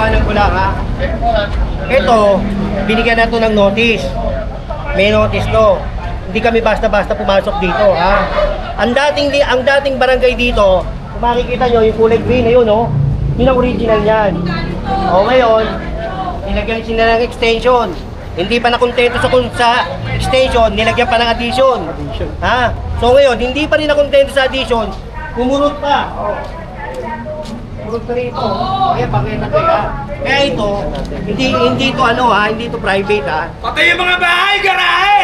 paliwanag ko lang ha. Ito, binigyan na to ng notice. May notice to. Hindi kami basta-basta pumasok dito ha. Ang dating barangay dito, kung makikita nyo yung kulay green na yun, no? Yun ang original yan. O ngayon, nilagyan sila ng extension. Hindi pa nakontento sa extension, nilagyan pa ng addition. Ha? So ngayon, hindi pa rin nakontento sa addition, kumurot pa. Kumurot pa rito. Kaya pakita ko ha. Kaya ito, hindi ito ano ha, hindi ito private ha. Patay yung mga bahay, garahe!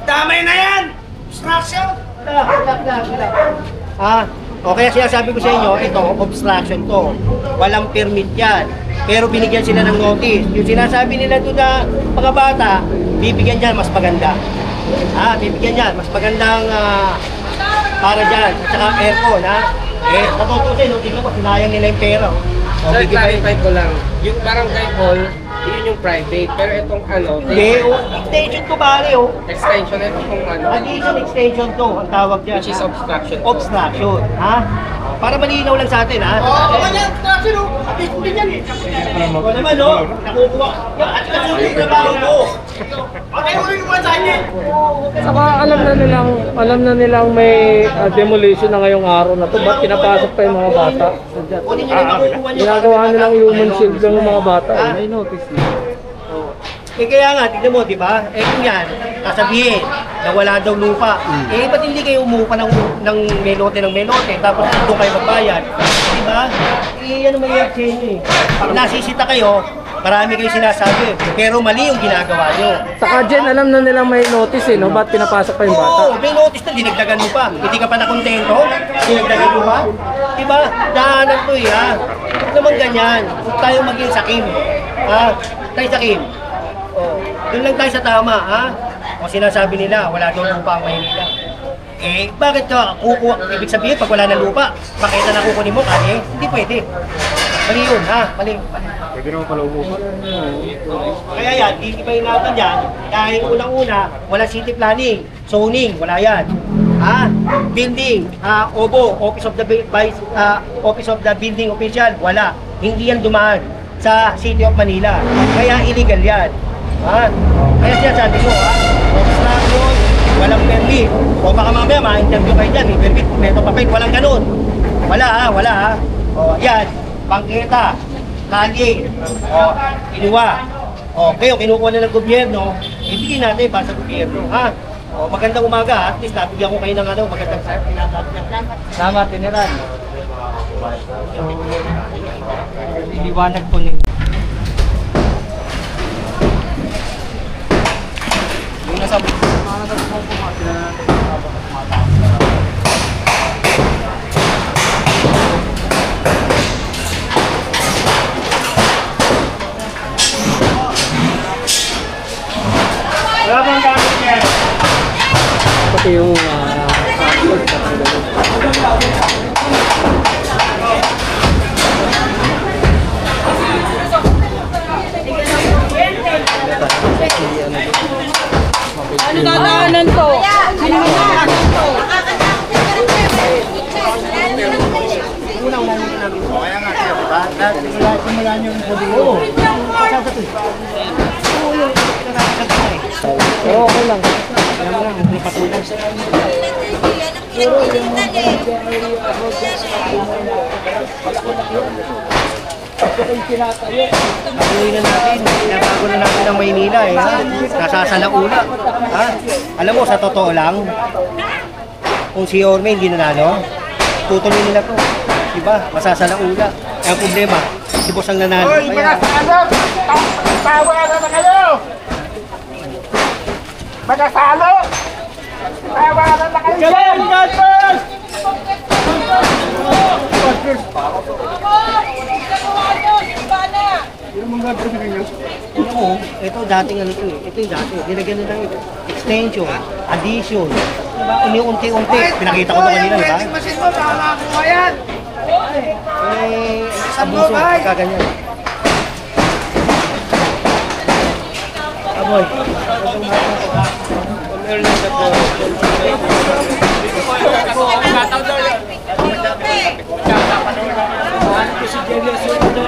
Damay na yan! Obstruction! Ha? O kaya sinasabi ko sa inyo, ito, obstruction to. Walang permit yan. Pero binigyan sila ng notice. Yung sinasabi nila doon na mga bata, bibigyan dyan mas maganda. Ha? Bibigyan dyan mas magandang para dyan. At saka aircon, ha? Eh, natutusin, no? Tingnan ko, sinayang nila yung pera. O, Sir, clarify ko lang. Yung barangay hall, yun yung private. Pero itong ano, hindi, extension to bali, oh. extension ito kung ano, Addition extension to, ang tawag dyan. which is ha? obstruction. Obstruction, ha? Para malinaw lang sa atin, ha? Oo, kanya, obstruction o! Abis ko din yan eh! Ikaw naman, no? Nakukuha. At kasi yung trabaho mo. Okay, ulit mo sa akin! Saka alam na nilang may demolition na ngayong araw na to. Ba't pinapasok pa yung mga bata? Kunin nyo yung makukuha nyo. Ginagawa nilang human shield ng mga bata. May notice nila. Eh kaya nga, tignan mo, di ba? Eh kung yan, kasabihin na wala daw lupa. Eh ba't hindi kayo umupa ng melote, tapos doon kayo magbayad? Di ba? Eh ano mangyayari sa inyo eh. Pag nasisita kayo, marami kayo sinasabi, pero mali yung ginagawa nyo. Saka Jen, alam na nilang may notice eh, no? Ba't pinapasok pa yung bata? Oo, may notice na, dinagdagan mo pa. Hindi ka pa nakontento, dinagdagan mo pa. Di ba? Dahanan to eh, ha? Huwag naman ganyan. Huwag tayo maging sakim. Ha? Tayo sakim. Oh, doon lang tayo sa tama, ha? O sinasabi nila, wala daw lupa ang Maynila. Eh, bakit ka kukuha? Ibig sabihin, pag wala na lupa, bakit na kukunin mo? Kaya, hindi pwede. Mali yun, ha? Mali. Pwede naman pala umuha. Kaya yan, hindi pa natin yan. Dahil unang-una, wala city planning, zoning, wala yan. Ha? Building, OBO, Office of the Building Official, wala. Hindi yan dumaan sa City of Manila. Kaya illegal yan. Ha? Kaya sinasabi ko, ha? Obstruction, walang permit. O baka mamaya ma-interview kayo dyan, may permit, may papel, walang ganun. Wala ha, wala ha. O yan, bangketa, kalye, o kinuha. O kayo, kinukuha na ng gobyerno, ibigin natin para sa gobyerno, ha? O magandang umaga, at least nabigyan ko kayo ng ano, magandang Tama, tiniran. Iliwanag po nila. yung nasa Wala bang gamit niya? Pati yung Ano dadaanan to? Ano dadaanan to? unang-unang namin. O kaya nga siya, diba? Simula niyo yung sabi ko. Oo, yung pinakasagay eh. okay lang. Alam mo lang, hindi patulan. Patuloy na natin, pinabago na natin ang Maynila eh. Nasasalaula. Ha? Alam mo, sa totoo lang, kung si Orme hindi nanalo, tutuloy nila to. Diba? Masasalaula. Ang problema, si Boss ang nanalo. Hoy, mga salot! Tawaran na kayo! Mga salot! Tawaran na kayo! Galing! Galing! Ito dating ano to eh. Ito yung dati. Nilagyan na ng extension, addition. Diba? Uni-unti-unti. Pinakita ko na kanina, diba? Masin mo, bahala ko yan! Eh, abuso, kaganyan. Aboy.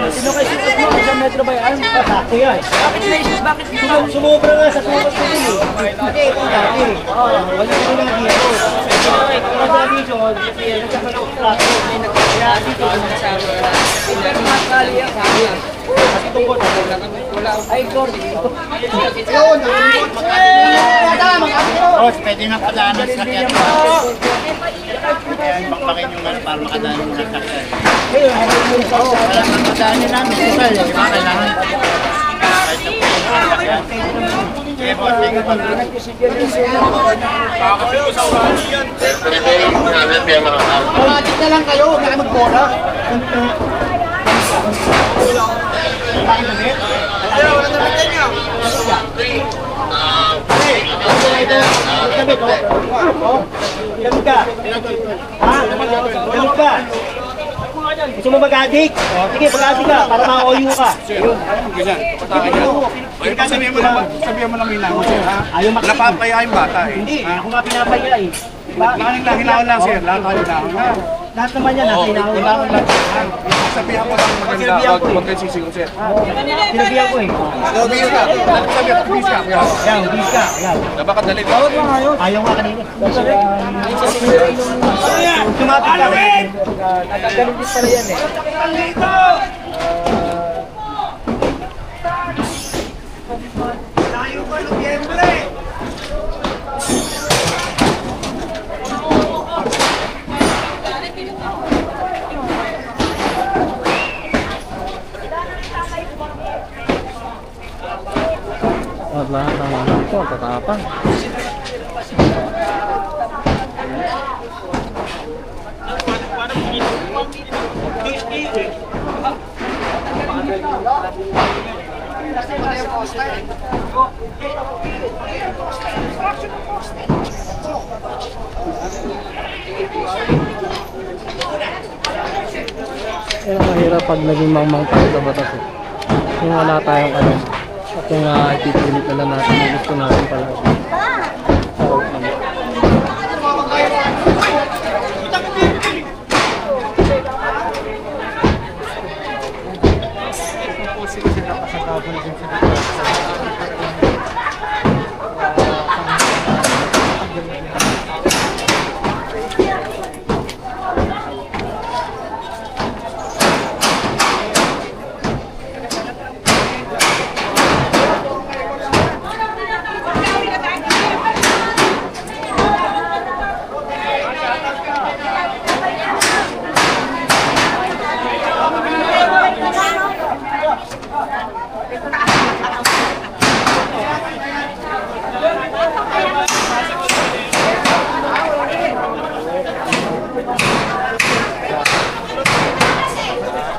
Sino kayo sikat mo? Isang metro ba yan? Sakto yan. Bakit sumobra nga sa tumas ko din eh. Hindi, ito dati. Wala ko lang dito. Kasi dito, nagkakalang kaya dito, kasi tungkol ay Gordy. Yun, Oh, pwede na padaanan sa sakyan. Ayan, bakbakin yung para makadaan yung sakyan. Wala nang madaanin namin. Total, di ba? Kailangan. Kahit na pwede yung sakyan. Sige, boss, sige, boss. Automatic na lang kayo, huwag na kayo magbola. Gamit ka? Ha? Gamit ka? Gusto mo mag-addict? Sige, mag-addict ka para ma-OU ka. Sabihan mo lang may lango, sir, ha? Ayaw makita. Napapaya yung bata, eh. Hindi, ako nga pinapaya eh. Diba? Hinahon lang, sir. Hinahon lang. Lahat naman yan, nasa hinahon lang. Sabihan mo lang maganda. Sinabihan ko eh. Huwag kayo sisigaw, sir. Sinabihan ko eh. Sabihan ka. Sabihan ka, please ka. Ayan, bis ka. Ayan. Napakadali. Ayaw nga kanina. Tumapit ka. Nagagaling din pala yan eh. Tayo ba Nobyembre? At lahat ng ano ko, tatapang. Kaya mahirap pag naging mangmang tayo sa batas eh. Kung wala tayong alam. At kung ipipilit na lang natin yung gusto natin pala.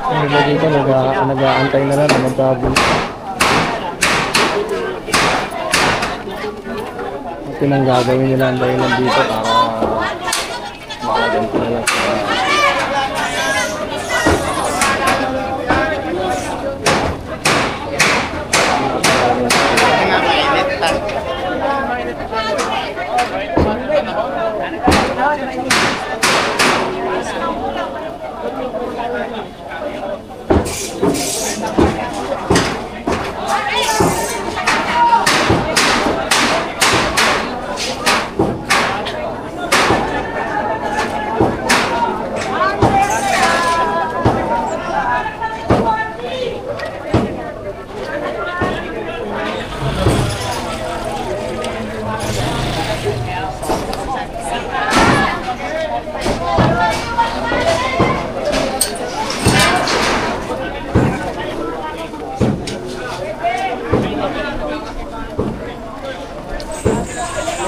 Ang iba dito, nag-aantay na lang, magkabul. At yun ang gagawin nila ang dahilan dito para makaganti na lang sa...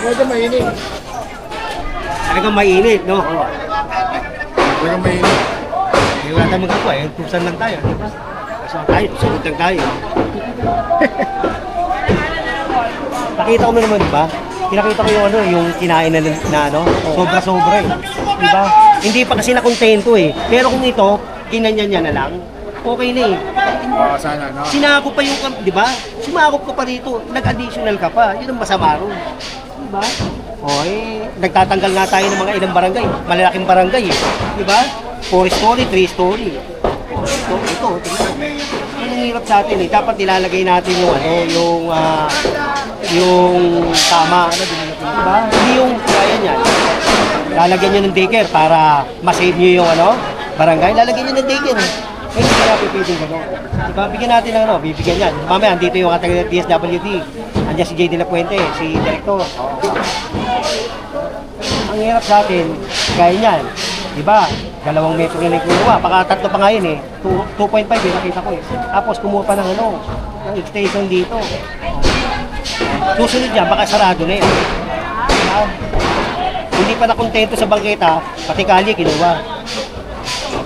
Talagang mainit. Talagang mainit, no? Talagang mainit. Hindi wala tayong magagawa eh. Tusan lang tayo, di ba? Kasi tayo, sunod lang tayo. Nakita ko mo naman, di ba? Pinakita ko yung ano, yung kinain na ano, sobra-sobra eh. Di ba? Hindi pa kasi nakontento eh. Pero kung ito, ginanyan niya na lang, okay na eh. Sana, no? Sinakop pa yung, di ba? Sumakop ka pa dito, nag-additional ka pa. Yun ang masama ron. Di ba? O eh, nagtatanggal nga tayo ng mga ilang barangay. Malalaking barangay eh. Di ba? 4 story, 3 story. ito. Ang hirap sa atin eh. Dapat nilalagay natin yung yung tama. Diba? Hindi yung kaya niyan. Lalagyan nyo ng daycare para ma-save nyo yung barangay. Lalagyan nyo ng daycare eh. Eh, hindi kaya pipilitin gano'n. Diba, bigyan natin ng bibigyan yan. Mamaya, andito yung ating DSWD. Andiyan si J. De La Puente, si Director. Ang hirap sa atin, gaya niyan. Diba, 2 metro na yung kuha. Baka 3 pa nga yun eh. 2.5 eh, nakita ko eh. Tapos kumuha pa ng ng extension dito. Susunod yan, baka sarado na eh. Diba? Hindi pa nakontento sa bangketa, pati kali kinuha.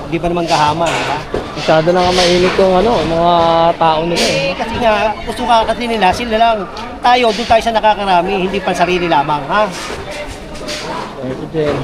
Hindi pa naman kahaman, diba? Masyado na nga mainit yung mga tao nila eh. Kasi nga, gusto ka kasi nila, sila lang. Tayo, doon tayo sa nakakarami, hindi pa sarili lamang, ha? Ito din.